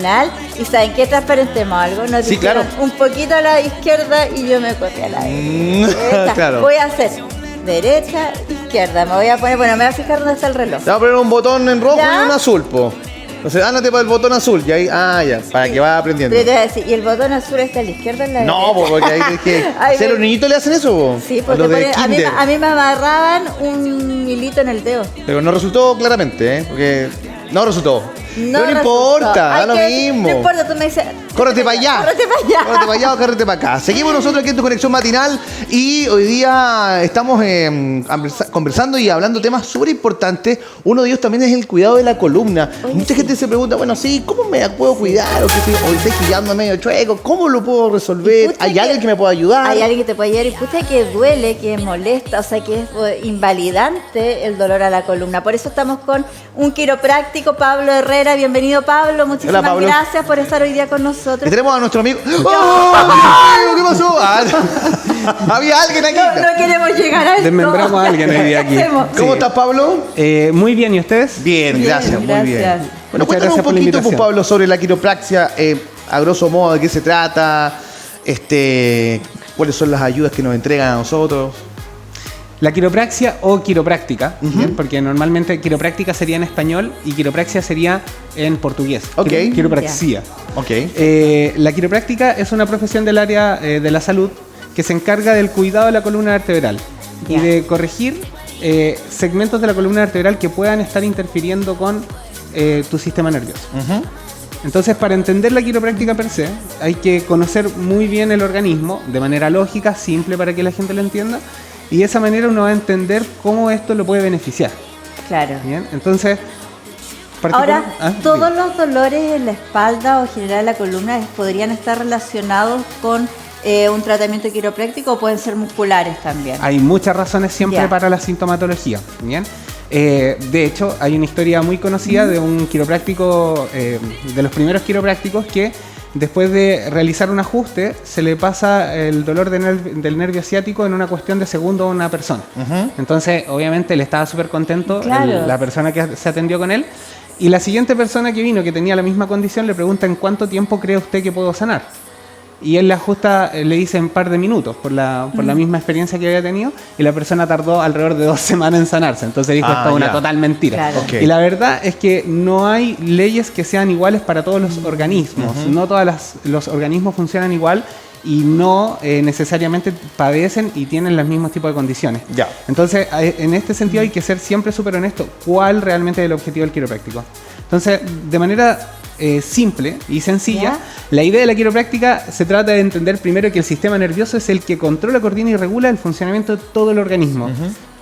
Y ¿saben qué? Transparentemos algo. Nos Sí, dijeron claro. un poquito a la izquierda y yo me corrí a la derecha. Claro. Voy a hacer derecha, izquierda. Me voy a poner, bueno, me voy a fijar dónde está el reloj. Te voy a poner un botón en rojo ¿Ya? y un azul, po. Entonces, ándate para el botón azul. Y ahí, ya, para que vaya aprendiendo. Pero te voy a decir, ¿y el botón azul está a la izquierda o a la derecha? No, po, porque ahí es que. Ay, ¿Sí, a los niñitos le hacen eso, po? Sí, A porque los de a mí kinder. me amarraban un hilito en el dedo. Pero no resultó claramente, ¿eh? Porque no resultó. Pero no importa, da lo mismo. No importa, tú me dices. Córrete para allá. Córrete para allá. Córrete para allá o córrete para acá. Seguimos nosotros aquí en tu conexión matinal y hoy día estamos conversando y hablando temas súper importantes. Uno de ellos también es el cuidado de la columna. Oye, Mucha gente se pregunta, bueno, sí, ¿cómo me la puedo cuidar? O que hoy estoy quillando medio chueco, ¿cómo lo puedo resolver? Pucha ¿Hay que- alguien que me pueda ayudar? Hay alguien que te puede ayudar y pucha que duele, que molesta, o sea que es invalidante el dolor a la columna. Por eso estamos con un quiropráctico, Pablo Herrera. Bienvenido, Pablo. Muchísimas Hola, Pablo. gracias por estar hoy día con Y nosotros. tenemos a nuestro amigo. ¡Oh, amigo! ¿Qué pasó? Había alguien aquí. No queremos llegar a esto. Desmembramos a alguien hoy día aquí. ¿Qué hacemos? ¿Cómo estás, Pablo? Muy bien, ¿y ustedes? Bien, gracias, muy bien. gracias. Bueno, Muchas cuéntanos gracias un por la poquito, pues, invitación. Pablo, sobre la quiropraxia, a grosso modo, de qué se trata, cuáles son las ayudas que nos entregan a nosotros. La quiropraxia o quiropráctica, ¿bien? Porque normalmente quiropráctica sería en español y quiropraxia sería en portugués. Ok. Quiropraxia. Ok. La quiropráctica es una profesión del área de la salud que se encarga del cuidado de la columna vertebral y Ya. de corregir segmentos de la columna vertebral que puedan estar interfiriendo con tu sistema nervioso. Ujú. Entonces, para entender la quiropráctica per se, hay que conocer muy bien el organismo de manera lógica, simple para que la gente lo entienda, y de esa manera uno va a entender cómo esto lo puede beneficiar. Claro. ¿Bien? Entonces, Ahora, sí. todos los dolores en la espalda o en general en la columna podrían estar relacionados con un tratamiento quiropráctico o pueden ser musculares también. Hay muchas razones siempre Ya. para la sintomatología. ¿Bien? De hecho, hay una historia muy conocida de un quiropráctico, de los primeros quiroprácticos, que después de realizar un ajuste se le pasa el dolor del nervio ciático en una cuestión de segundos a una persona. Ujú. Entonces, obviamente, él estaba súper contento, Claro. la persona que se atendió con él. Y la siguiente persona que vino, que tenía la misma condición, le pregunta ¿en cuánto tiempo cree usted que puedo sanar? Y él le ajusta, le dice en un par de minutos, por la misma experiencia que había tenido, y la persona tardó alrededor de 2 semanas en sanarse. Entonces dijo, esto es una ya. total mentira. Claro. Ok. Y la verdad es que no hay leyes que sean iguales para todos los organismos. No todos los organismos funcionan igual y no necesariamente padecen y tienen los mismos tipos de condiciones. Ya. Entonces, en este sentido hay que ser siempre súper honesto. ¿Cuál realmente es el objetivo del quiropráctico? Entonces, de manera simple y sencilla, ¿Ya? la idea de la quiropráctica se trata de entender primero que el sistema nervioso es el que controla, coordina y regula el funcionamiento de todo el organismo.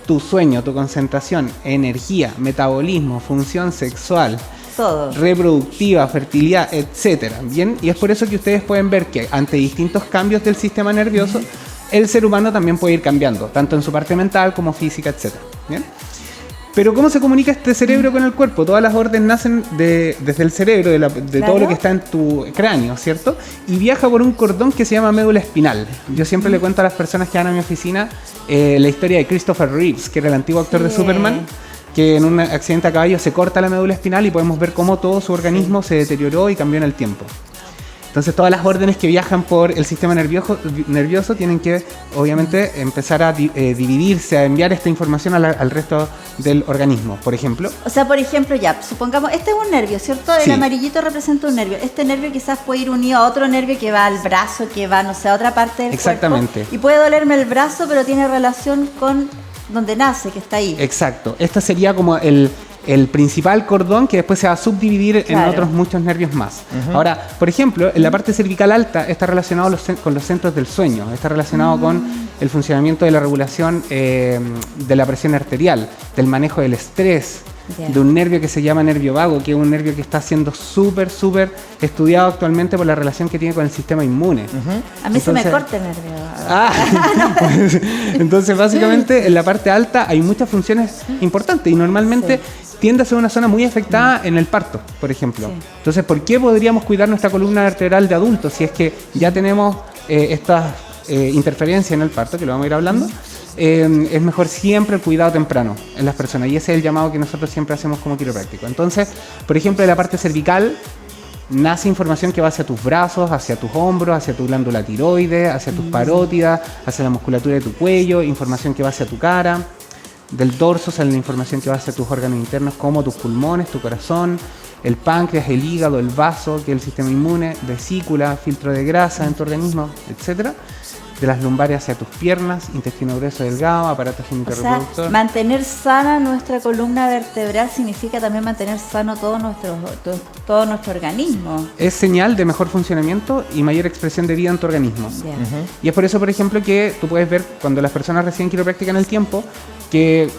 Tu sueño, tu concentración, energía, metabolismo, función sexual, Todo. reproductiva, fertilidad, etcétera. Bien, y es por eso que ustedes pueden ver que ante distintos cambios del sistema nervioso, el ser humano también puede ir cambiando, tanto en su parte mental como física, etcétera. Bien. Pero ¿cómo se comunica este cerebro con el cuerpo? Todas las órdenes nacen desde el cerebro, de Claro. todo lo que está en tu cráneo, ¿cierto? Y viaja por un cordón que se llama médula espinal. Yo siempre le cuento a las personas que van a mi oficina la historia de Christopher Reeves, que era el antiguo actor de Sí. Superman, que en un accidente a caballo se corta la médula espinal y podemos ver cómo todo su organismo se deterioró y cambió en el tiempo. Entonces todas las órdenes que viajan por el sistema nervioso tienen que obviamente empezar a dividirse, a enviar esta información al resto del organismo, por ejemplo. O sea, por ejemplo, ya, supongamos, este es un nervio, ¿cierto? El Sí. amarillito representa un nervio. Este nervio quizás puede ir unido a otro nervio que va al brazo, que va, no sé, a otra parte del Exactamente. cuerpo. Y puede dolerme el brazo, pero tiene relación con donde nace, que está ahí. Exacto. Esta sería como el principal cordón que después se va a subdividir en Claro. otros muchos nervios más. Ahora, por ejemplo, en la parte cervical alta está relacionado con los centros del sueño, está relacionado con el funcionamiento de la regulación de la presión arterial, del manejo del estrés, Ya. de un nervio que se llama nervio vago, que es un nervio que está siendo súper estudiado actualmente por la relación que tiene con el sistema inmune. A mí se me Entonces- corta el nervio. Entonces, básicamente, en la parte alta hay muchas funciones importantes y normalmente tiende a ser una zona muy afectada en el parto, por ejemplo. Sí. Entonces, ¿por qué podríamos cuidar nuestra columna vertebral de adultos si es que ya tenemos estas interferencias en el parto, que lo vamos a ir hablando? Es mejor siempre el cuidado temprano en las personas y ese es el llamado que nosotros siempre hacemos como quiropráctico. Entonces, por ejemplo, en la parte cervical, nace información que va hacia tus brazos, hacia tus hombros, hacia tu glándula tiroides, hacia tus parótidas, hacia la musculatura de tu cuello, información que va hacia tu cara. Del dorso sale la información que va hacia tus órganos internos como tus pulmones, tu corazón, el páncreas, el hígado, el vaso, que es el sistema inmune, vesícula, filtro de grasa en tu organismo, etcétera. De las lumbares hacia tus piernas, intestino grueso delgado, aparato génito reproductor. O sea, mantener sana nuestra columna vertebral significa también mantener sano todo nuestro organismo. Es señal de mejor funcionamiento y mayor expresión de vida en tu organismo. Yeah. Y es por eso, por ejemplo, que tú puedes ver cuando las personas reciben quiropráctica en el tiempo que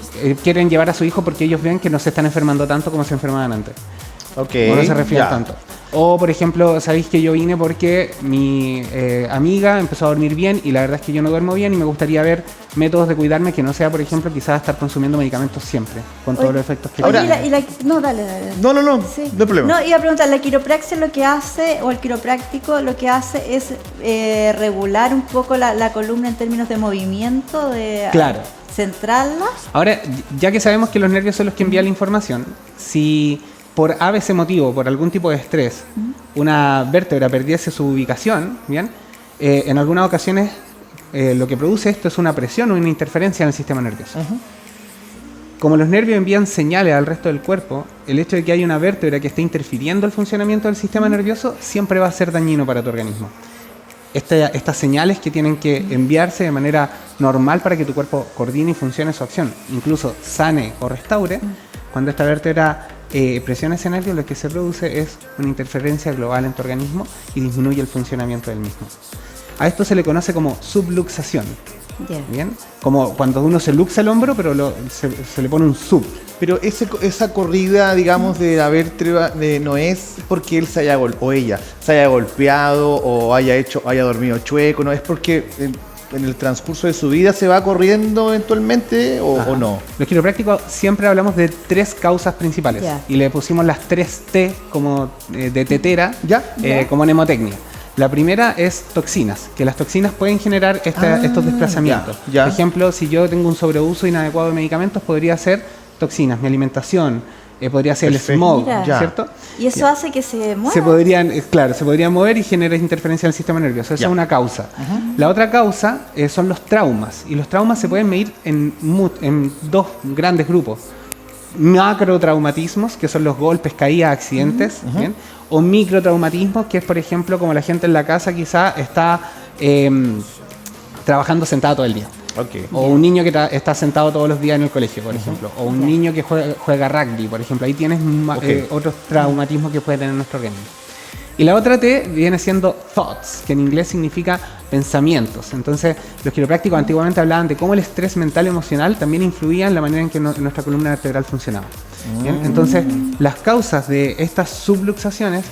quieren llevar a su hijo porque ellos ven que no se están enfermando tanto como se enfermaban antes. Okay, o no se resfrían tanto. O, por ejemplo, sabéis que yo vine porque mi amiga empezó a dormir bien y la verdad es que yo no duermo bien y me gustaría ver métodos de cuidarme que no sea, por ejemplo, quizás estar consumiendo medicamentos siempre, con todos los efectos que Oye, tienen. no, dale. No, Sí. no hay problema. No, iba a preguntar, la quiropraxia lo que hace, o el quiropráctico lo que hace es regular un poco la columna en términos de movimiento, de Claro. centrarla. Ahora, ya que sabemos que los nervios son los que envían la información, si por ABC motivo, por algún tipo de estrés, una vértebra perdiese su ubicación, ¿bien? En algunas ocasiones lo que produce esto es una presión o una interferencia en el sistema nervioso. Como los nervios envían señales al resto del cuerpo, el hecho de que haya una vértebra que esté interfiriendo el funcionamiento del sistema nervioso siempre va a ser dañino para tu organismo. Estas señales que tienen que enviarse de manera normal para que tu cuerpo coordine y funcione su acción, incluso sane o restaure, cuando esta vértebra presiona ese nervio, lo que se produce es una interferencia global en tu organismo y disminuye el funcionamiento del mismo. A esto se le conoce como subluxación. Yeah. ¿Bien? Como cuando uno se luxa el hombro, pero se le pone un sub. Pero esa corrida, digamos, de la vértebra no es porque él se haya o ella se haya golpeado o haya dormido chueco, no es porque en el transcurso de su vida se va corriendo eventualmente o no. Los quiroprácticos siempre hablamos de 3 causas principales y le pusimos las 3 T como de tetera, como mnemotecnia. La primera es toxinas, que las toxinas pueden generar estos desplazamientos. Por ejemplo, si yo tengo un sobreuso inadecuado de medicamentos, podría ser toxinas, mi alimentación, podría ser el smog, ¿cierto? ¿Y eso hace que se mueva? Se podrían mover y generar interferencia en el sistema nervioso. Esa es una causa. La otra causa son los traumas. Y los traumas se pueden medir en 2 grandes grupos. Macrotraumatismos, que son los golpes, caídas, accidentes, ¿bien? O microtraumatismos, que es, por ejemplo, como la gente en la casa quizá está trabajando sentado todo el día. O un niño que está sentado todos los días en el colegio, por ejemplo. O un niño que juega rugby, por ejemplo. Ahí tienes otros traumatismos que puede tener nuestro organismo. Y la otra T viene siendo thoughts, que en inglés significa pensamientos. Entonces, los quiroprácticos antiguamente hablaban de cómo el estrés mental y emocional también influía en la manera en que nuestra columna vertebral funcionaba. ¿Bien? Entonces, las causas de estas subluxaciones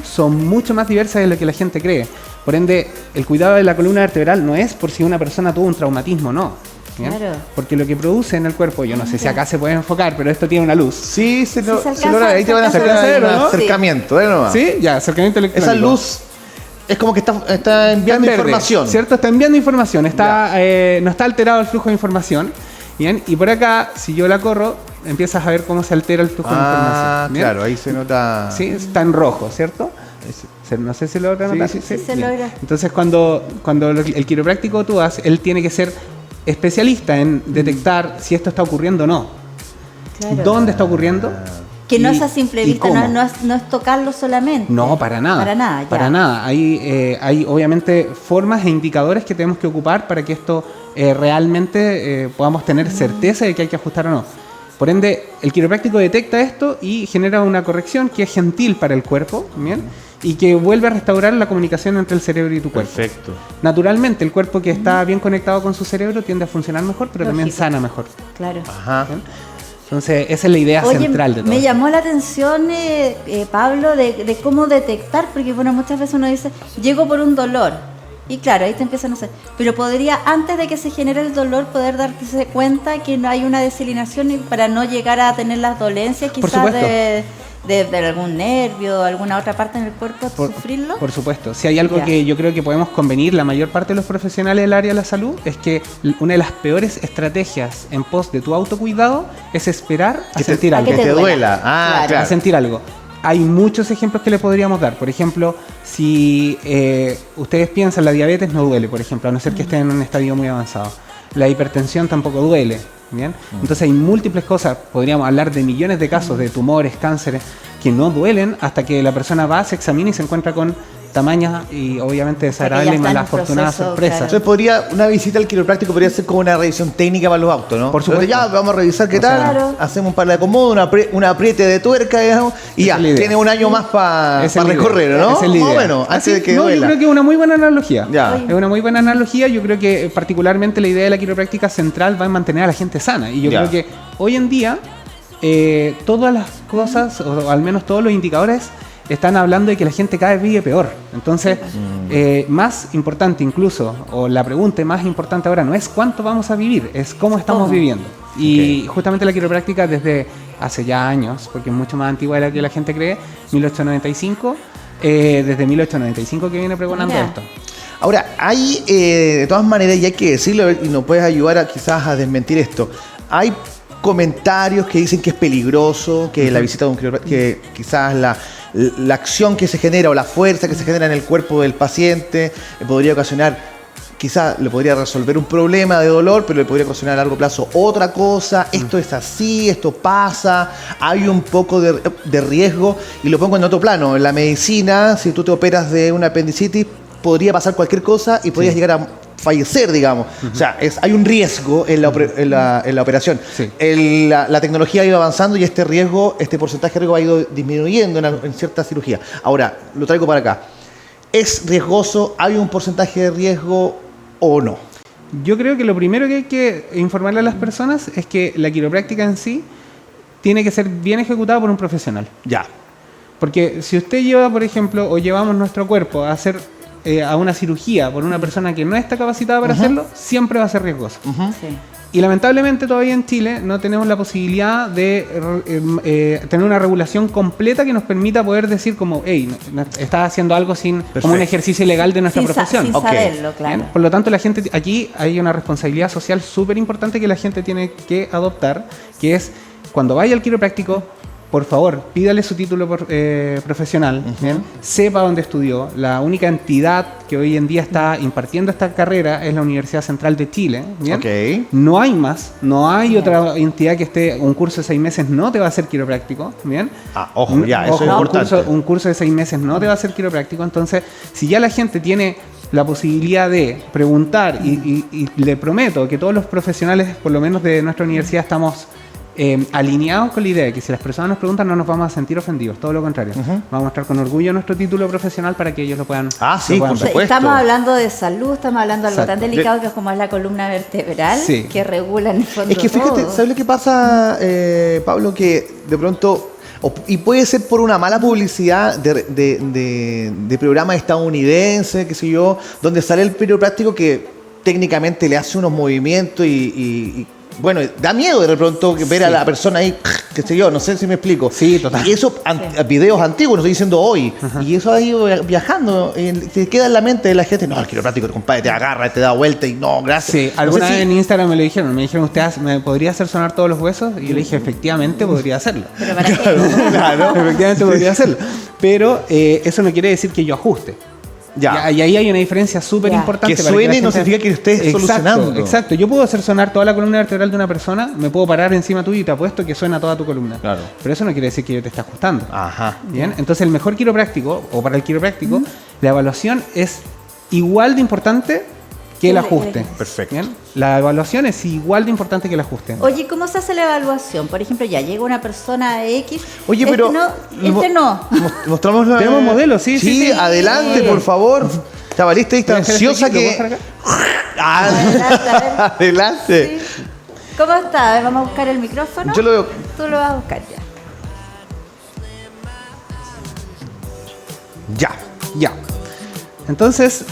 son mucho más diversas de lo que la gente cree. Por ende, el cuidado de la columna vertebral no es por si una persona tuvo un traumatismo, no. Claro. Porque lo que produce en el cuerpo, yo no sé si acá se puede enfocar, pero esto tiene una luz. Sí, se logra, ahí te van a hacer un acercamiento, nomás. Sí, acercamiento electrónico. Esa luz es como que está enviando información. ¿Cierto? Está enviando información, no está alterado el flujo de información. Bien, y por acá, si yo la corro, empiezas a ver cómo se altera el flujo de información. ¿Bien? Claro, ahí se nota. Sí, está en rojo, ¿cierto? No sé si lo logra notar. Sí, se logra. Entonces, cuando el quiropráctico tú haces, él tiene que ser especialista en detectar si esto está ocurriendo o no. Claro. ¿Dónde está ocurriendo? Que no es a simple vista, no es tocarlo solamente. No, para nada. Para nada. Hay obviamente formas e indicadores que tenemos que ocupar para que esto realmente podamos tener certeza de que hay que ajustar o no. Por ende, el quiropráctico detecta esto y genera una corrección que es gentil para el cuerpo, ¿bien? Y que vuelve a restaurar la comunicación entre el cerebro y tu cuerpo. Perfecto. Naturalmente, el cuerpo que está bien conectado con su cerebro tiende a funcionar mejor, pero también sana mejor. Claro. Ajá. ¿Bien? Entonces, esa es la idea central de todo. Me llamó la atención, Pablo, de cómo detectar, porque bueno, muchas veces uno dice, llego por un dolor. Y claro, ahí te empiezan a hacer. Pero podría, antes de que se genere el dolor, poder darse cuenta que no hay una desilinación para no llegar a tener las dolencias quizás de algún nervio o alguna otra parte en el cuerpo, sufrirlo. Por supuesto. Si hay algo que yo creo que podemos convenir la mayor parte de los profesionales del área de la salud, es que una de las peores estrategias en pos de tu autocuidado es esperar a sentir algo. Que te duela. Claro. A sentir algo. hay muchos ejemplos que les podríamos dar. Por ejemplo, si ustedes piensan, la diabetes no duele, por ejemplo, a no ser que estén en un estadio muy avanzado. La hipertensión tampoco duele, ¿bien? Entonces hay múltiples cosas, podríamos hablar de millones de casos de tumores, cánceres, que no duelen hasta que la persona va, se examina y se encuentra con tamañas y obviamente desagradable y mala afortunada sorpresa. Entonces una visita al quiropráctico podría ser como una revisión técnica para los autos, ¿no? Por supuesto. Entonces, ya vamos a revisar qué O sea, tal, claro. hacemos un par de acomodos, una apriete de tuerca, digamos, y Esa ya, es la idea. tiene un año más para Esa es la recorrer, idea. ¿no? Esa es la idea. Bueno, antes Así, de que no, yo duela. creo que es una muy buena analogía. Ya. Es una muy buena analogía. Yo creo que particularmente la idea de la quiropráctica central va en mantener a la gente sana. Y yo Ya. creo que hoy en día todas las cosas, o al menos todos los indicadores, están hablando de que la gente cada vez vive peor. Entonces, más importante incluso, o la pregunta más importante ahora no es cuánto vamos a vivir, es cómo estamos viviendo. Y justamente la quiropráctica desde hace ya años, porque es mucho más antigua de la que la gente cree, 1895, desde 1895 que viene pregonando Mira. esto. Ahora, hay, de todas maneras, y hay que decirlo, y nos puedes ayudar quizás a desmentir esto, hay comentarios que dicen que es peligroso, que la visita de un quiropráctico, que quizás la acción que se genera o la fuerza que se genera en el cuerpo del paciente podría ocasionar, quizás le podría resolver un problema de dolor, pero le podría ocasionar a largo plazo otra cosa. Esto es así, esto pasa, hay un poco de riesgo, y lo pongo en otro plano. En la medicina, si tú te operas de una apendicitis, podría pasar cualquier cosa y podrías llegar a fallecer, digamos. O sea, hay un riesgo en la operación. Sí. La tecnología ha ido avanzando y este riesgo, este porcentaje de riesgo ha ido disminuyendo en cierta cirugía. Ahora, lo traigo para acá. ¿Es riesgoso? ¿Hay un porcentaje de riesgo o no? Yo creo que lo primero que hay que informarle a las personas es que la quiropráctica en sí tiene que ser bien ejecutada por un profesional. Ya. Porque si usted lleva, por ejemplo, o llevamos nuestro cuerpo a hacer a una cirugía por una persona que no está capacitada para hacerlo, siempre va a ser riesgoso. Sí. Y lamentablemente todavía en Chile no tenemos la posibilidad de tener una regulación completa que nos permita poder decir como, hey, estás haciendo algo sin como un ejercicio ilegal de nuestra profesión. Sin saberlo, claro. Bien. Por lo tanto, la gente aquí hay una responsabilidad social súper importante que la gente tiene que adoptar, que es cuando vaya al quiropráctico, por favor, pídale su título profesional, ¿bien? Sepa dónde estudió. La única entidad que hoy en día está impartiendo esta carrera es la Universidad Central de Chile, ¿bien? Ok. No hay más, no hay otra entidad que esté, un curso de 6 meses no te va a hacer quiropráctico, ¿bien? Ah, ojo, ya, eso es Ojo, importante. un curso de 6 meses no te va a hacer quiropráctico. Entonces, si ya la gente tiene la posibilidad de preguntar, y le prometo que todos los profesionales, por lo menos de nuestra universidad, estamos alineados con la idea de que si las personas nos preguntan no nos vamos a sentir ofendidos, todo lo contrario. Vamos a mostrar con orgullo nuestro título profesional para que ellos lo puedan, Ah, sí, lo puedan por ver. supuesto. Estamos hablando de salud, estamos hablando de algo tan Exacto. delicado que es como es la columna vertebral, Sí. que regula en el fondo Es que fíjate, todo. ¿sabes lo que pasa, Pablo? Que de pronto, y puede ser por una mala publicidad de programas estadounidenses, qué sé yo, donde sale el quiropráctico que técnicamente le hace unos movimientos y bueno, da miedo de pronto ver a la persona ahí, qué sé yo, no sé si me explico. Sí, total. Y eso, videos antiguos, no estoy diciendo hoy. Y eso ha ido viajando, te queda en la mente de la gente, no, el quiropráctico, compadre, te agarra, te da vuelta y no, gracias. Sí, No alguna sé vez si- en Instagram me dijeron, ¿usted me podría hacer sonar todos los huesos? Y yo le dije, efectivamente podría hacerlo. Pero para qué? Claro. Efectivamente podría hacerlo. Pero eso no quiere decir que yo ajuste. Ya. Y ahí hay una diferencia súper Ya. importante. Que para suene la no gente- significa que estés Exacto, solucionando. Exacto. Yo puedo hacer sonar toda la columna vertebral de una persona, me puedo parar encima tuyo y te apuesto que suena toda tu columna. Claro. Pero eso no quiere decir que yo te esté ajustando. Ajá. Bien, entonces el mejor quiropráctico, o para el quiropráctico, la evaluación es igual de importante que el ajuste. Perfecto. Bien, la evaluación es igual de importante que el ajuste. Oye, ¿cómo se hace la evaluación? Por ejemplo, ya llega una persona X. Oye, pero Este no. Mostramos la... Tenemos modelos, sí, Sí, sí. adelante, por favor. Chavalista, está ansiosa ¿Lo puedo dejar que... acá? Ah, Adelante, a ver. adelante. Sí. ¿Cómo está? A ver, vamos a buscar el micrófono. Yo lo veo. Tú lo vas a buscar ya. Ya. Ya. Entonces,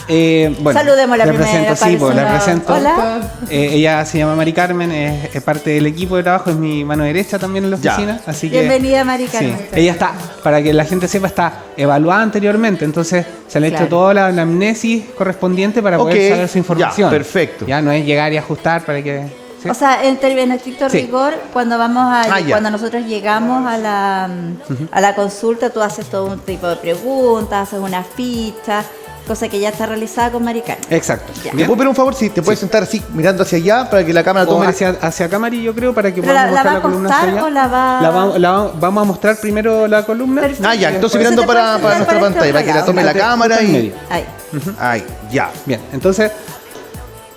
bueno. Saludemos a la le primera presento, sí, pues, le persona. presento. Hola. Ella se llama Mari Carmen, es parte del equipo de trabajo, es mi mano derecha también en la Ya. oficina. Así que, Bienvenida, Mari Carmen. sí, ella está, para que la gente sepa, está evaluada anteriormente, entonces se le ha Claro. hecho toda la anamnesis correspondiente para poder Ok, saber su información. ya, perfecto. Ya no es llegar y ajustar para que ¿sí? O sea, en estricto Sí. rigor, cuando vamos a, Ya. cuando nosotros llegamos a la consulta, tú haces todo un tipo de preguntas, haces una ficha, cosa que ya está realizada con Mari Carmen. Exacto. Ya. ¿Me puedo pedir un favor? Si te puedes sentar así, mirando hacia allá, para que la cámara O tome... hacia cámara, yo creo, para que ¿Pero podamos la mostrar va la a columna acostar hacia allá. o la va- Vamos a mostrar primero la columna. Perfecto. Ah, ya, entonces Después mirando se te puede para sentar nuestra para este pantalla, para que otro la tome lado. la cámara Justo en y... medio. Ahí. Ahí, ya. Bien, entonces,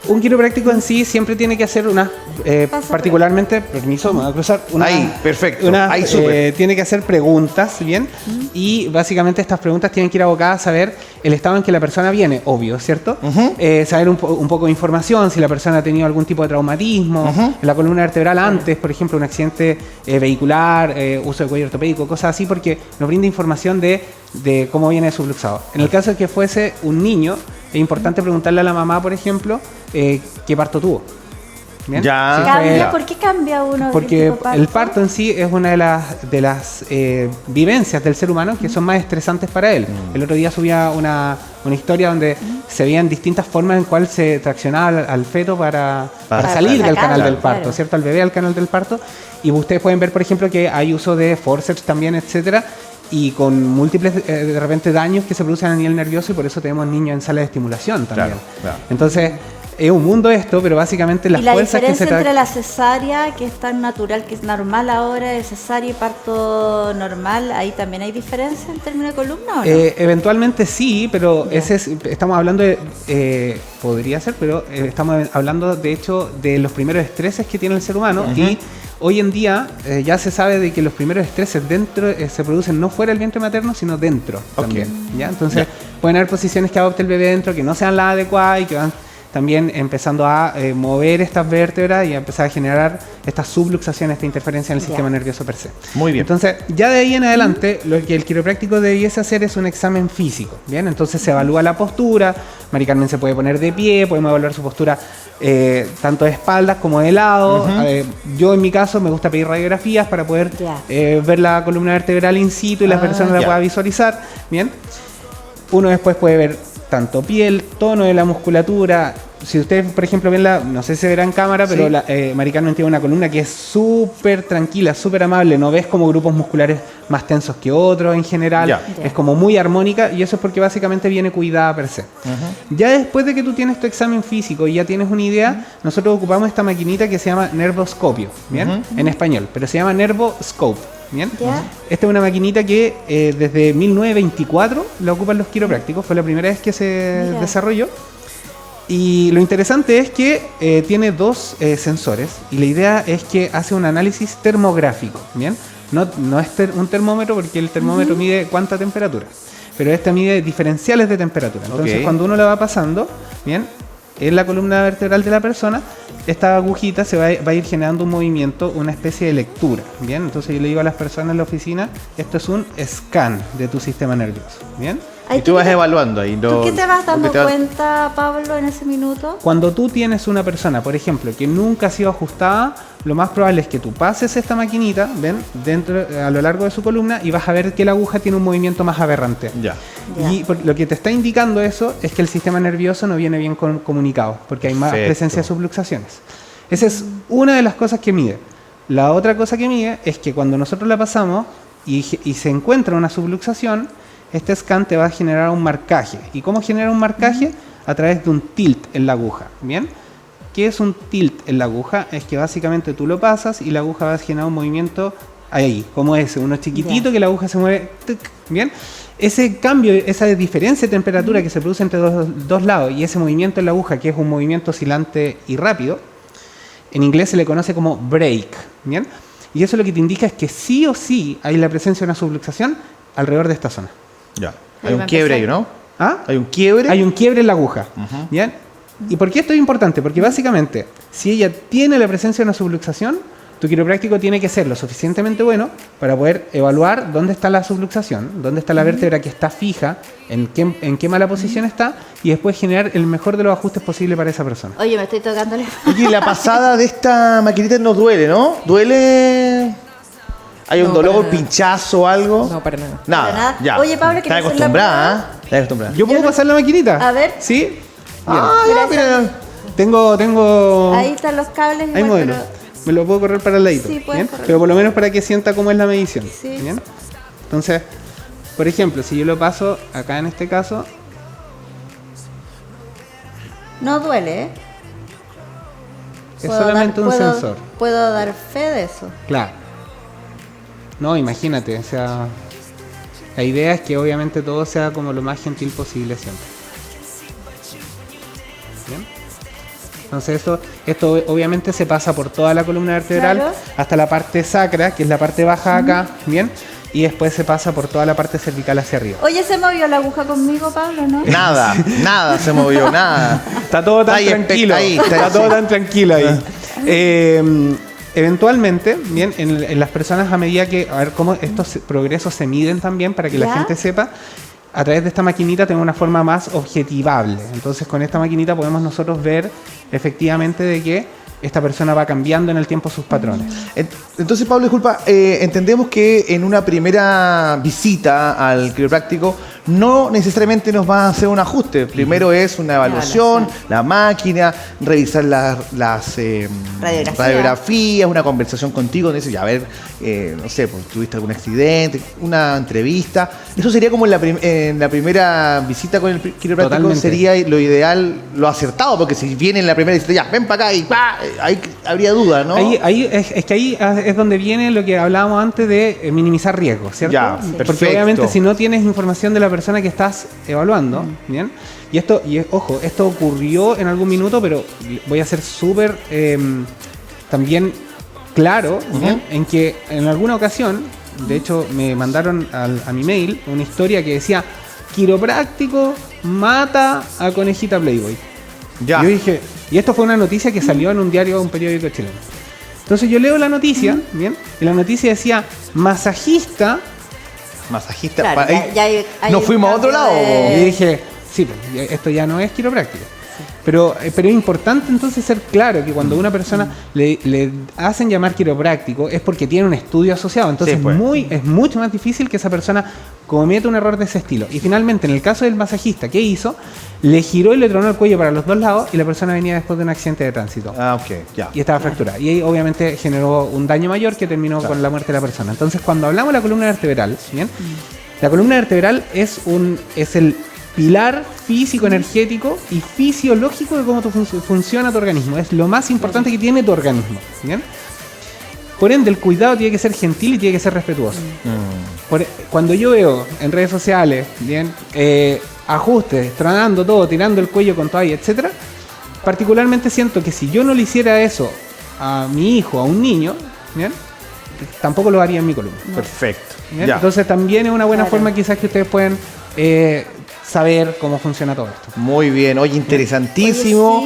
un quiropráctico en sí siempre tiene que hacer una, Pasa particularmente, permiso, me voy a cruzar. Ahí, perfecto. Ahí, súper. Tiene que hacer preguntas, ¿bien? Y básicamente estas preguntas tienen que ir abocadas a saber el estado en que la persona viene, obvio, ¿cierto? Saber un poco de información, si la persona ha tenido algún tipo de traumatismo, en la columna vertebral antes, por ejemplo, un accidente vehicular, uso de cuello ortopédico, cosas así, porque nos brinda información de cómo viene subluxado. En el caso de que fuese un niño, es importante preguntarle a la mamá, por ejemplo, qué parto tuvo. ¿Bien? Ya. Si ¿Cambia? fue- ¿Por qué cambia uno? porque del tipo el parto en sí es una de las vivencias del ser humano que son más estresantes para él. El otro día subía una historia donde se veían distintas formas en cuales se traccionaba al feto para salir del sacarlo, canal del parto, claro. ¿cierto? Al bebé al canal del parto. Y ustedes pueden ver, por ejemplo, que hay uso de forceps también, etcétera, y con múltiples, de repente, daños que se producen a nivel nervioso, y por eso tenemos niños en sala de estimulación también. Claro. Entonces, es un mundo esto, pero básicamente las y la fuerzas que se diferencia entre la cesárea, que es tan natural, que es normal ahora, el cesárea y parto normal, ahí también hay diferencia en términos de columna, ¿o no? Eventualmente sí, pero Ya. estamos hablando de, podría ser, pero estamos hablando de hecho de los primeros estreses que tiene el ser humano, y hoy en día ya se sabe de que los primeros estreses dentro se producen no fuera del vientre materno, sino dentro también, ¿ya? Entonces pueden haber posiciones que adopte el bebé dentro que no sean las adecuadas y que van también empezando a mover estas vértebras y a empezar a generar estas subluxaciones, esta interferencia en el sistema nervioso per se. Muy bien. Entonces, ya de ahí en adelante, lo que el quiropráctico debiese hacer es un examen físico, ¿bien? Entonces se evalúa la postura, Mari Carmen se puede poner de pie, podemos evaluar su postura tanto de espaldas como de lado. Yo en mi caso me gusta pedir radiografías para poder ver la columna vertebral in situ y la persona la pueda visualizar, ¿bien? Uno después puede ver tanto piel, tono de la musculatura. Si ustedes, por ejemplo, ven no sé si se verá en cámara, pero Mari Carmen tiene una columna que es súper tranquila, súper amable. No ves como grupos musculares más tensos que otros en general. Es como muy armónica, y eso es porque básicamente viene cuidada per se. Ya después de que tú tienes tu examen físico y ya tienes una idea, nosotros ocupamos esta maquinita que se llama nervoscopio, ¿bien? En español, pero se llama Nervoscope. ¿Bien? Esta es una maquinita que desde 1924 la ocupan los quiroprácticos, fue la primera vez que se desarrolló. Y lo interesante es que tiene dos sensores, y la idea es que hace un análisis termográfico, ¿bien? No es un termómetro, porque el termómetro mide cuánta temperatura, pero este mide diferenciales de temperatura. Entonces cuando uno la va pasando, ¿bien?, en la columna vertebral de la persona, esta agujita se va a ir generando un movimiento, una especie de lectura, ¿bien? Entonces yo le digo a las personas en la oficina, esto es un scan de tu sistema nervioso, ¿bien? Y tú vas evaluando ahí. ¿Tú qué te vas dando cuenta, Pablo, en ese minuto? Cuando tú tienes una persona, por ejemplo, que nunca ha sido ajustada, lo más probable es que tú pases esta maquinita, ¿ven?, a lo largo de su columna, y vas a ver que la aguja tiene un movimiento más aberrante. Y lo que te está indicando eso es que el sistema nervioso no viene bien comunicado, porque hay más presencia de subluxaciones. Esa es una de las cosas que mide. La otra cosa que mide es que cuando nosotros la pasamos y se encuentra una subluxación, este scan te va a generar un marcaje. ¿Y cómo genera un marcaje? A través de un tilt en la aguja, ¿bien? ¿Qué es un tilt en la aguja? Es que básicamente tú lo pasas y la aguja va a generar un movimiento ahí, como ese, uno chiquitito que la aguja se mueve, ¡tuc! ¿Bien? Ese cambio, esa diferencia de temperatura que se produce entre dos lados, y ese movimiento en la aguja, que es un movimiento oscilante y rápido, en inglés se le conoce como break, ¿bien? Y eso lo que te indica es que sí o sí hay la presencia de una subluxación alrededor de esta zona. Hay un quiebre ahí, ¿no? ¿Ah? Hay un quiebre. Hay un quiebre en la aguja. ¿Bien? ¿Y por qué esto es importante? Porque básicamente, si ella tiene la presencia de una subluxación, tu quiropráctico tiene que ser lo suficientemente bueno para poder evaluar dónde está la subluxación, dónde está la vértebra que está fija, en qué mala posición está, y después generar el mejor de los ajustes posible para esa persona. Oye, me estoy tocando la... Oye, la pasada de esta maquinita no duele, ¿no? ¿Duele? ¿Hay un dolor, un pinchazo o algo? No, para nada. Nada. Para nada. Ya. Oye, Pablo, Está ¿quieres hacer la acostumbrada, ¿eh? Está acostumbrada. ¿Yo puedo pasar la maquinita? A ver. ¿Sí? Ah, ya, mira. Tengo... Ahí están los cables. Hay igual, modelo. Me lo puedo correr para el ladito. Sí, puedes correr. Pero por lo menos para que sienta cómo es la medición. Sí. ¿Bien? Entonces, por ejemplo, si yo lo paso acá en este caso, No duele, ¿eh? es solamente un sensor. Puedo dar fe de eso. Claro. No, imagínate, o sea, la idea es que obviamente todo sea como lo más gentil posible siempre. ¿Bien? Entonces esto obviamente se pasa por toda la columna vertebral, Claro. hasta la parte sacra, que es la parte baja acá, ¿bien? Y después se pasa por toda la parte cervical hacia arriba. Oye, ¿se movió la aguja conmigo, Pablo, no? Nada se movió, nada. Está todo tan Ahí, tranquilo. ahí, Está todo sí. tan tranquilo ahí. Eventualmente, bien, en las personas a medida que, a ver cómo estos progresos se miden también para que la ¿Ya? gente sepa, a través de esta maquinita tengo una forma más objetivable. Entonces con esta maquinita podemos nosotros ver efectivamente de que esta persona va cambiando en el tiempo sus patrones. Entonces, Pablo, disculpa, entendemos que en una primera visita al quiropráctico no necesariamente nos va a hacer un ajuste. Primero es una evaluación, la máquina, revisar las radiografías, una conversación contigo, donde dice, ya, a ver, no sé, pues, tuviste algún accidente, una entrevista. Eso sería como en la primera visita con el quiropráctico. Totalmente. Sería lo ideal, lo acertado, porque si viene en la primera visita, ya, ven para acá y ¡pa! Ahí habría duda, ¿no? Ahí es donde viene lo que hablábamos antes de minimizar riesgos, ¿cierto? Ya, Porque perfecto. obviamente si no tienes información de la persona que estás evaluando, ¿bien? Ojo, esto ocurrió en algún minuto, pero voy a ser súper también claro, ¿bien? En que en alguna ocasión, de hecho me mandaron a mi mail una historia que decía: quiropráctico mata a conejita Playboy. Ya. Yo dije, y esto fue una noticia que salió en un diario, un periódico chileno. Entonces yo leo la noticia, ¿bien? Y la noticia decía: masajista. Masajista. Claro, ahí hay ¿nos un fuimos a otro cambio lado? Y dije, sí, pues, esto ya no es quiropráctico. Pero es importante entonces ser claro que cuando una persona le hacen llamar quiropráctico es porque tiene un estudio asociado. Entonces Sí, pues. es mucho más difícil que esa persona cometa un error de ese estilo. Y finalmente, en el caso del masajista, ¿qué hizo? Le giró y le tronó el cuello para los dos lados y la persona venía después de un accidente de tránsito. Ah, ok, ya. Y estaba fracturada. Y ahí obviamente generó un daño mayor que terminó con la muerte de la persona. Entonces, cuando hablamos de la columna vertebral, ¿bien? La columna vertebral es el pilar físico, energético y fisiológico de cómo funciona tu organismo. Es lo más importante que tiene tu organismo, ¿bien? Por ende, el cuidado tiene que ser gentil y tiene que ser respetuoso. Cuando yo veo en redes sociales, bien, ajustes, tronando todo, tirando el cuello con toalla, etcétera, particularmente siento que si yo no le hiciera eso a mi hijo, a un niño, bien, tampoco lo haría en mi columna. Perfecto. ¿Bien? Ya. Entonces también es una buena Claro. forma quizás que ustedes pueden saber cómo funciona todo esto. Muy bien, oye, interesantísimo,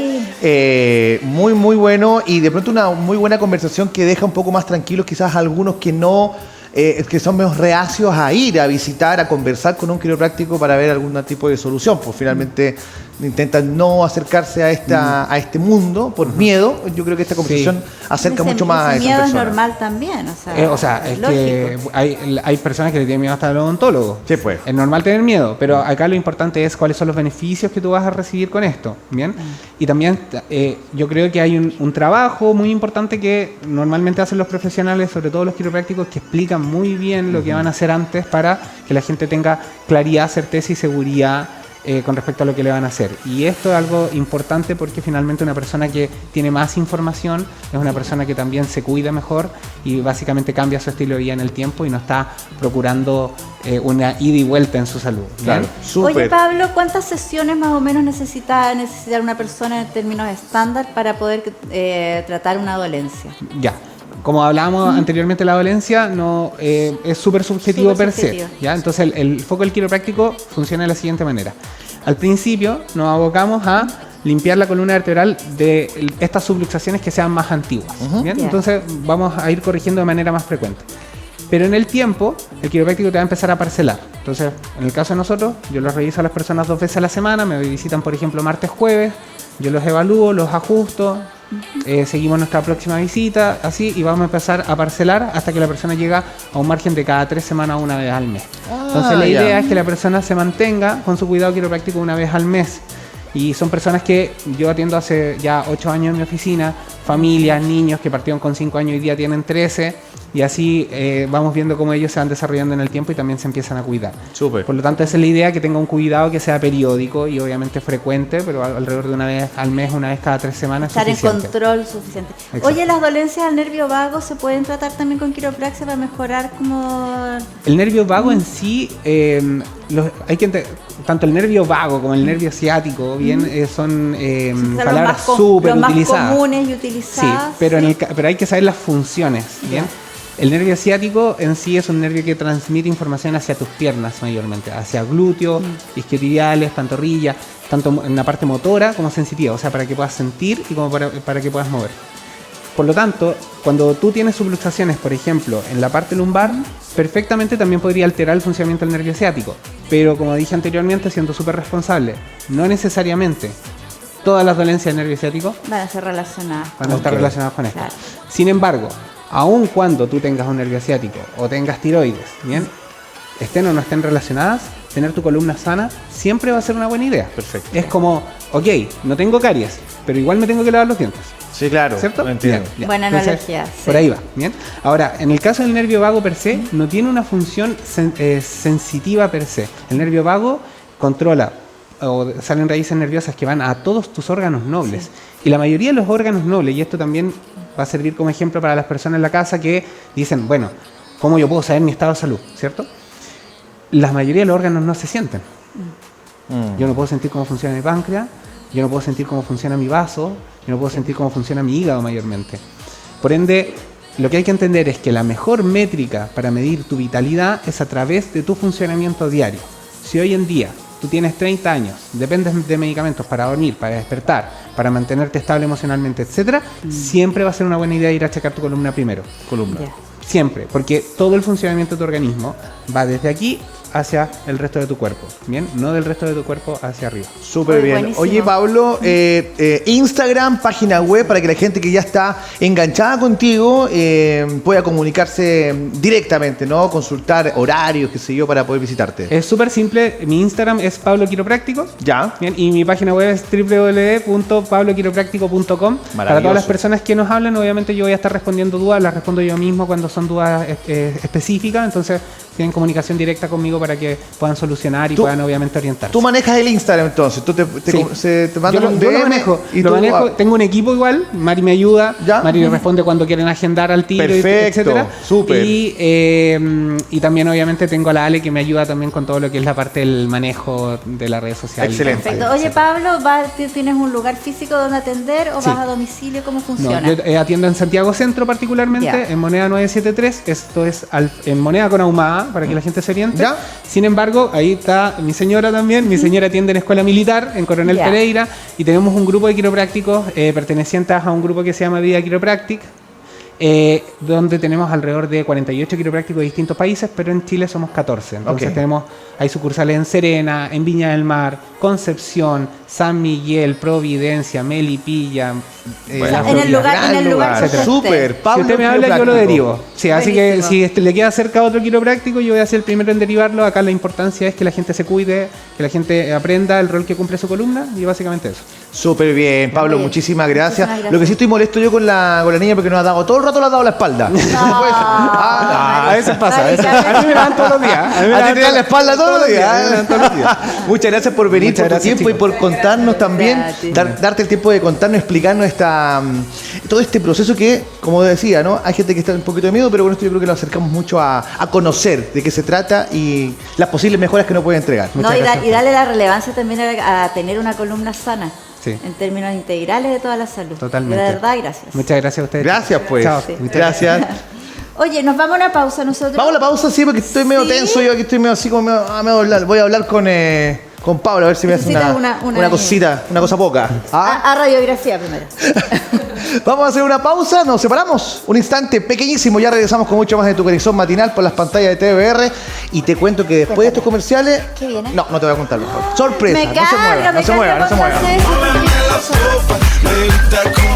Oye, muy, muy bueno y de pronto una muy buena conversación que deja un poco más tranquilos quizás a algunos que no, que son menos reacios a ir a visitar, a conversar con un quiropráctico para ver algún tipo de solución, pues finalmente intentan no acercarse a este mundo por miedo. Yo creo que esta conversación acerca ese- mucho más a ese esas miedo es personas. normal también, Es lógico. que hay personas que le tienen miedo hasta al odontólogo. Sí, pues. Es normal tener miedo, pero acá lo importante es cuáles son los beneficios que tú vas a recibir con esto, ¿bien? Y también yo creo que hay un trabajo muy importante que normalmente hacen los profesionales, sobre todo los quiroprácticos, que explican muy bien lo que van a hacer antes para que la gente tenga claridad, certeza y seguridad con respecto a lo que le van a hacer. Y esto es algo importante porque finalmente una persona que tiene más información es una persona que también se cuida mejor y básicamente cambia su estilo de vida en el tiempo y no está procurando una ida y vuelta en su salud. ¿bien? Claro, súper. Oye, Pablo, ¿cuántas sesiones más o menos necesita una persona en términos estándar para poder tratar una dolencia? Ya. Como hablábamos anteriormente, la dolencia no es súper subjetivo Súper per se. subjetivo. ¿Ya? Entonces el foco del quiropráctico funciona de la siguiente manera. Al principio nos abocamos a limpiar la columna vertebral de estas subluxaciones que sean más antiguas. ¿Bien? Ya. Entonces vamos a ir corrigiendo de manera más frecuente. Pero en el tiempo, el quiropráctico te va a empezar a parcelar. Entonces, en el caso de nosotros, yo los reviso a las personas 2 veces a la semana, me visitan, por ejemplo, martes, jueves, yo los evalúo, los ajusto, seguimos nuestra próxima visita, así, y vamos a empezar a parcelar hasta que la persona llega a un margen de cada 3 semanas, una vez al mes. Entonces, la idea es que la persona se mantenga con su cuidado quiropráctico una vez al mes. Y son personas que yo atiendo hace ya 8 años en mi oficina, familias, niños que partieron con 5 años y hoy día tienen 13, y así vamos viendo cómo ellos se van desarrollando en el tiempo y también se empiezan a cuidar. Súper. Por lo tanto, esa es la idea, que tenga un cuidado que sea periódico y obviamente frecuente, pero alrededor de una vez al mes, una vez cada 3 semanas. Estar en suficiente. control suficiente. Exacto. Oye, ¿las dolencias del nervio vago se pueden tratar también con quiropraxia para mejorar como...? El nervio vago en sí, hay que tanto el nervio vago como el nervio ciático, bien, son Son palabras los súper más utilizadas. comunes y Sí, utilizadas. pero, sí. pero hay que saber las funciones, ¿bien? El nervio ciático en sí es un nervio que transmite información hacia tus piernas mayormente, hacia glúteos, isquiotibiales, pantorrillas, tanto en la parte motora como sensitiva, o sea, para que puedas sentir y como para que puedas mover. Por lo tanto, cuando tú tienes subluxaciones, por ejemplo, en la parte lumbar, perfectamente también podría alterar el funcionamiento del nervio ciático. Pero como dije anteriormente, siendo súper responsable, no necesariamente todas las dolencias del nervio ciático Van a ser relacionadas. van a estar relacionadas con esto. Claro. Sin embargo, aun cuando tú tengas un nervio ciático o tengas tiroides, ¿bien? Estén o no estén relacionadas, tener tu columna sana siempre va a ser una buena idea. Perfecto. Es como, ok, no tengo caries, pero igual me tengo que lavar los dientes. Sí, claro. ¿Cierto? Lo entiendo. Bien, Buena entonces, analogía, sí. Por ahí va, ¿bien? Ahora, en el caso del nervio vago per se, no tiene una función sensitiva per se. El nervio vago controla o salen raíces nerviosas que van a todos tus órganos nobles. Y la mayoría de los órganos nobles, y esto también va a servir como ejemplo para las personas en la casa que dicen, bueno, ¿cómo yo puedo saber mi estado de salud? ¿Cierto? La mayoría de los órganos no se sienten. Yo no puedo sentir cómo funciona mi páncreas, yo no puedo sentir cómo funciona mi vaso, yo no puedo sentir cómo funciona mi hígado mayormente. Por ende, lo que hay que entender es que la mejor métrica para medir tu vitalidad es a través de tu funcionamiento diario. Si hoy en día tú tienes 30 años, dependes de medicamentos para dormir, para despertar, para mantenerte estable emocionalmente, etcétera, siempre va a ser una buena idea ir a checar tu columna primero. Columna. Ya. Siempre, porque todo el funcionamiento de tu organismo va desde aquí hacia el resto de tu cuerpo, ¿bien? No del resto de tu cuerpo hacia arriba. Súper Muy bien. buenísimo. Oye, Pablo, Instagram, página web, para que la gente que ya está enganchada contigo pueda comunicarse directamente, ¿no? Consultar horarios, qué sé yo, para poder visitarte. Es súper simple, mi Instagram es Pablo Quiropráctico. Ya. Bien, y mi página web es www.pabloquiropráctico.com. Para todas las personas que nos hablan, obviamente yo voy a estar respondiendo dudas, las respondo yo mismo cuando son dudas específicas, entonces tienen comunicación directa conmigo para que puedan solucionar y Tú- puedan obviamente orientarse. Tú manejas el Instagram entonces, tú te Sí. mandan un yo lo DM manejo, y lo tú manejo, tengo un equipo igual, Mari me ayuda, ¿Ya? Mari responde cuando quieren agendar al tiro, Perfecto, etcétera. súper. Y también obviamente tengo a la Ale que me ayuda también con todo lo que es la parte del manejo de las redes sociales. Excelente. Perfecto. Oye, Pablo, ¿tienes un lugar físico donde atender o Sí. vas a domicilio? ¿Cómo No, funciona? yo atiendo en Santiago Centro particularmente, Ya. en moneda 973, esto es en moneda con ahumada, para que la gente se oriente. Ya. Sin embargo, ahí está mi señora también, mi señora atiende en Escuela Militar, en Coronel Ya. Pereira, y tenemos un grupo de quiroprácticos pertenecientes a un grupo que se llama Vida Quiropráctic, donde tenemos alrededor de 48 quiroprácticos de distintos países, pero en Chile somos 14. Entonces Ok. hay sucursales en Serena, en Viña del Mar, Concepción, San Miguel, Providencia, Melipilla, Bueno, en el lugar- gran en el lugar que etcétera. usted Súper, esté. Pablo si usted me habla, yo lo Quiropráctico. derivo. Sí, así que Buenísimo. si le queda cerca otro quiropráctico, yo voy a ser el primero en derivarlo. Acá la importancia es que la gente se cuide, que la gente aprenda el rol que cumple su columna y básicamente eso. Súper bien, Pablo, Bien. muchísimas gracias. Muchísimas Lo que sí estoy molesto yo con la niña porque nos ha dado todo el rato, le ha dado la espalda. A veces pasa. Marica, A mí me dan todos los días. A ti te dan la espalda todos los días. me dan todos los días. Muchas gracias por venir, Muchas por tu gracias, tiempo y chicos. por contarnos también, Gracias. darte el tiempo de contarnos, explicarnos todo este proceso que, como decía, ¿no? Hay gente que está un poquito de miedo, pero con esto yo creo que lo acercamos mucho a conocer de qué se trata y las posibles mejoras que nos puede entregar. No, y darle la relevancia también a tener una columna sana. Sí. En términos integrales de toda la salud. Totalmente. De verdad, gracias. Muchas gracias a ustedes. Gracias, pues. Chao. Sí. Gracias. Oye, nos vamos a una pausa nosotros. Vamos a la pausa, sí, porque estoy medio Sí. tenso. Yo aquí estoy medio así como voy a hablar con Pablo a ver si me hace Necesitas una una cosita, una cosa poca. ¿Ah? A radiografía primero. Vamos a hacer una pausa, nos separamos un instante pequeñísimo, ya regresamos con mucho más de Tu Conexión Matinal por las pantallas de TVR y te cuento que después de estos comerciales... ¿Qué viene? No, no te voy a contar. Sorpresa, Me no se carga, mueva, no me se mueva, no se carga mueva. cuando hace eso. Me gusta